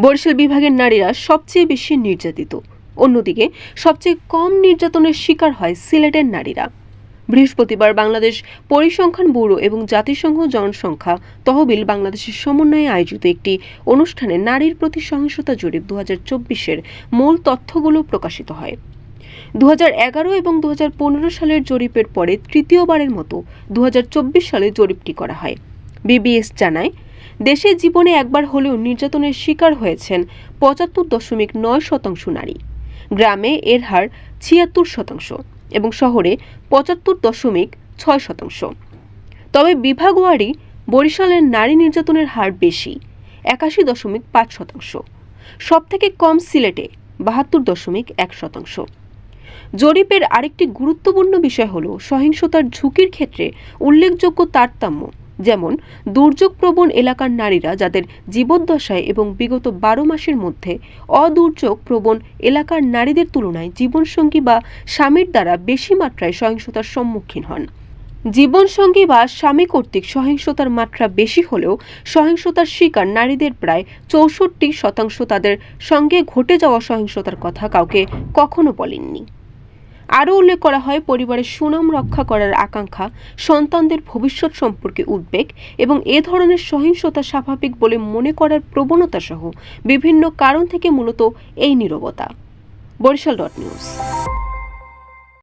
বরিশাল বিভাগের নারীরা সবচেয়ে বেশি নির্যাতিত, অন্যদিকে সবচেয়ে কম নির্যাতনের শিকার হয় সিলেটের নারীরা। বৃহস্পতিবার বাংলাদেশ পরিসংখ্যান ব্যুরো এবং জাতিসংঘ জনসংখ্যা তহবিল বাংলাদেশের সমন্বয়ে আয়োজিত একটি অনুষ্ঠানে নারীর প্রতি সহিংসতা জরিপ 2024-এর মূল তথ্যগুলো প্রকাশিত হয়। 2011 এবং 2015 সালের জরিপের পরে তৃতীয়বারের মতো 2024 সালে জরিপটি করা হয়। বিবিএস জানায়, দেশে জীবনে একবার হলেও নির্যাতনের শিকার হয়েছেন 75.9% নারী। গ্রামে এর হার 76% এবং শহরে 75.6%। তবে বিভাগ ওয়ারি বরিশালের নারী নির্যাতনের হার বেশি, 81.5%। সবথেকে কম সিলেটে 72.1%। জরিপের আরেকটি গুরুত্বপূর্ণ বিষয় হল সহিংসতার ঝুঁকির ক্ষেত্রে উল্লেখযোগ্য তারতম্য, যেমন দুর্যোগপ্রবণ এলাকার নারীরা যাদের জীবদ্দশায় এবং বিগত 12 মাসের মধ্যে অদুর্যোগ প্রবণ এলাকার নারীদের তুলনায় জীবনসঙ্গী বা স্বামীর দ্বারা বেশি মাত্রায় সহিংসতার সম্মুখীন হন। জীবনসঙ্গী বা স্বামী কর্তৃক সহিংসতার মাত্রা বেশি হলেও সহিংসতার শিকার নারীদের প্রায় 64% তাদের সঙ্গে ঘটে যাওয়া সহিংসতার কথা কাউকে কখনো বলেননি। আরও উল্লেখ করা হয়, পরিবারের সুনাম রক্ষা করার আকাঙ্ক্ষা, সন্তানদের ভবিষ্যৎ সম্পর্কে উদ্বেগ এবং এ ধরনের সহিংসতা স্বাভাবিক বলে মনে করার প্রবণতা সহ বিভিন্ন কারণ থেকে মূলত এই নীরবতা। বরিশাল.নিউজ।